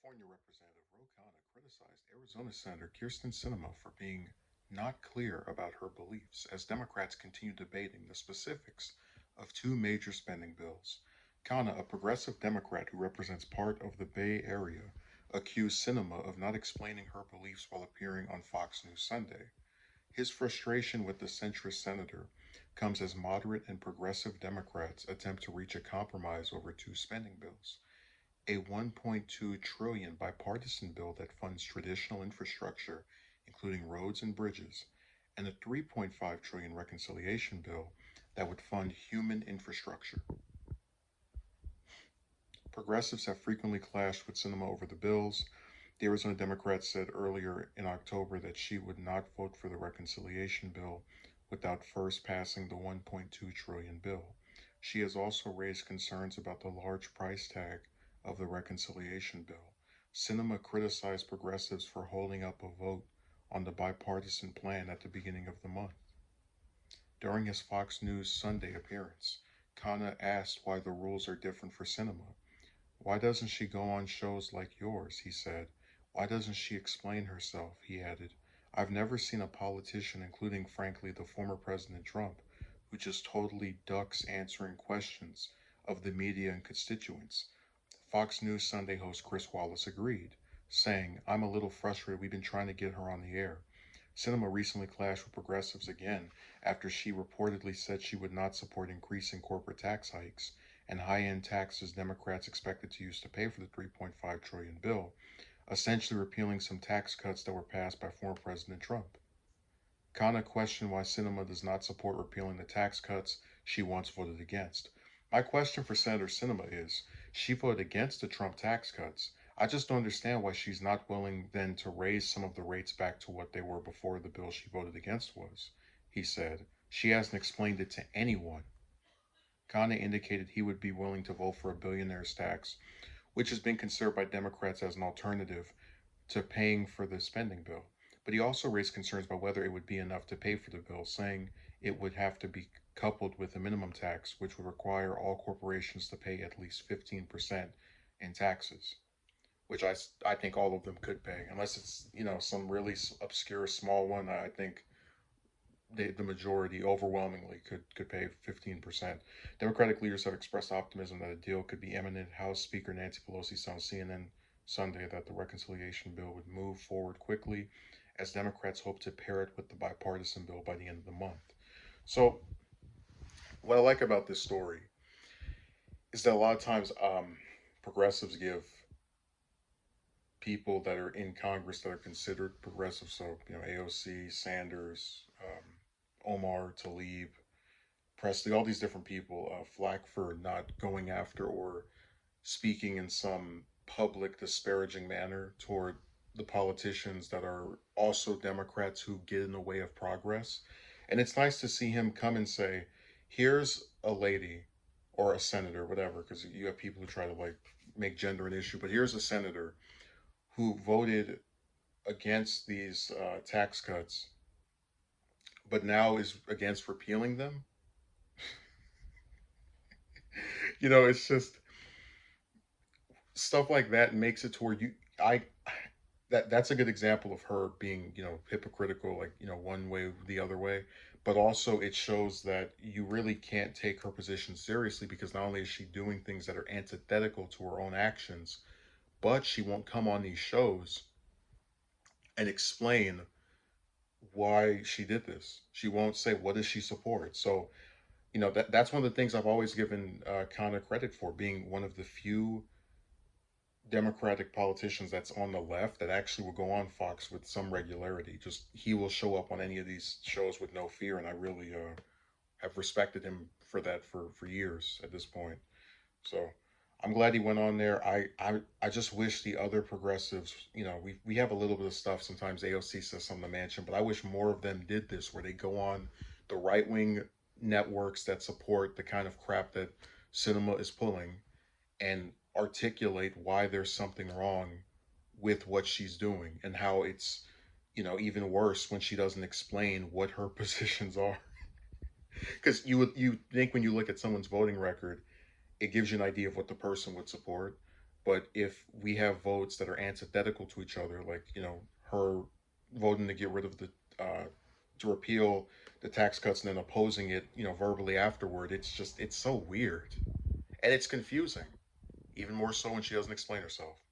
California Representative Ro Khanna criticized Arizona Senator Sinema for being not clear about her beliefs as Democrats continue debating the specifics of two major spending bills. Khanna, a progressive Democrat who represents part of the Bay Area, accused Sinema of not explaining her beliefs while appearing on Fox News Sunday. His frustration with the centrist senator comes as moderate and progressive Democrats attempt to reach a compromise over two spending bills: a 1.2 trillion bipartisan bill that funds traditional infrastructure, including roads and bridges, and a 3.5 trillion reconciliation bill that would fund human infrastructure. Progressives have frequently clashed with Sinema over the bills. The Arizona Democrat said earlier in October that she would not vote for the reconciliation bill without first passing the 1.2 trillion bill. She has also raised concerns about the large price tag of the reconciliation bill. Sinema criticized progressives for holding up a vote on the bipartisan plan at the beginning of the month. During his Fox News Sunday appearance, Khanna asked why the rules are different for Sinema. "Why doesn't she go on shows like yours?" he said. "Why doesn't she explain herself?" he added. "I've never seen a politician, including, frankly, the former President Trump, who just totally ducks answering questions of the media and constituents." Fox News Sunday host Chris Wallace agreed, saying, "I'm a little frustrated. We've been trying to get her on the air." Sinema recently clashed with progressives again after she reportedly said she would not support increasing corporate tax hikes and high-end taxes Democrats expected to use to pay for the 3.5 trillion bill, essentially repealing some tax cuts that were passed by former President Trump. Khanna questioned why Sinema does not support repealing the tax cuts she once voted against. My question for Senator Sinema is, she voted against the Trump tax cuts. I just don't understand why she's not willing then to raise some of the rates back to what they were before the bill she voted against was, he said. She hasn't explained it to anyone. Khanna indicated he would be willing to vote for a billionaire's tax, which has been considered by Democrats as an alternative to paying for the spending bill. But he also raised concerns about whether it would be enough to pay for the bill, saying it would have to be coupled with a minimum tax, which would require all corporations to pay at least 15% in taxes, which I think all of them could pay, unless it's, some really obscure small one. I think the majority overwhelmingly could pay 15%. Democratic leaders have expressed optimism that a deal could be imminent. House Speaker Nancy Pelosi said on CNN Sunday that the reconciliation bill would move forward quickly as Democrats hope to pair it with the bipartisan bill by the end of the month. So, what I like about this story is that a lot of times progressives give people that are in Congress that are considered progressive, so, AOC, Sanders, Omar, Tlaib, Presley, all these different people, flack for not going after or speaking in some public disparaging manner toward the politicians that are also Democrats who get in the way of progress. And it's nice to see him come and say, here's a lady or a senator, whatever, because you have people who try to like make gender an issue, but here's a senator who voted against these tax cuts, but now is against repealing them. It's just stuff like that makes it to where I that's a good example of her being, hypocritical, like, one way the other way. But also it shows that you really can't take her position seriously, because not only is she doing things that are antithetical to her own actions, but she won't come on these shows and explain why she did this. She won't say what does she support. So, that's one of the things I've always given Khanna credit for, being one of the few Democratic politicians that's on the left that actually will go on Fox with some regularity. Just he will show up on any of these shows with no fear, and I really have respected him for that for years at this point. So I'm glad he went on there. I just wish the other progressives, we have a little bit of stuff. Sometimes AOC says something to Mansion, but I wish more of them did this, where they go on the right wing networks that support the kind of crap that Sinema is pulling and articulate why there's something wrong with what she's doing, and how it's, even worse when she doesn't explain what her positions are. Because you think when you look at someone's voting record, it gives you an idea of what the person would support. But if we have votes that are antithetical to each other, like, her voting to get rid of to repeal the tax cuts and then opposing it, verbally afterward, it's so weird. And it's confusing, even more so when she doesn't explain herself.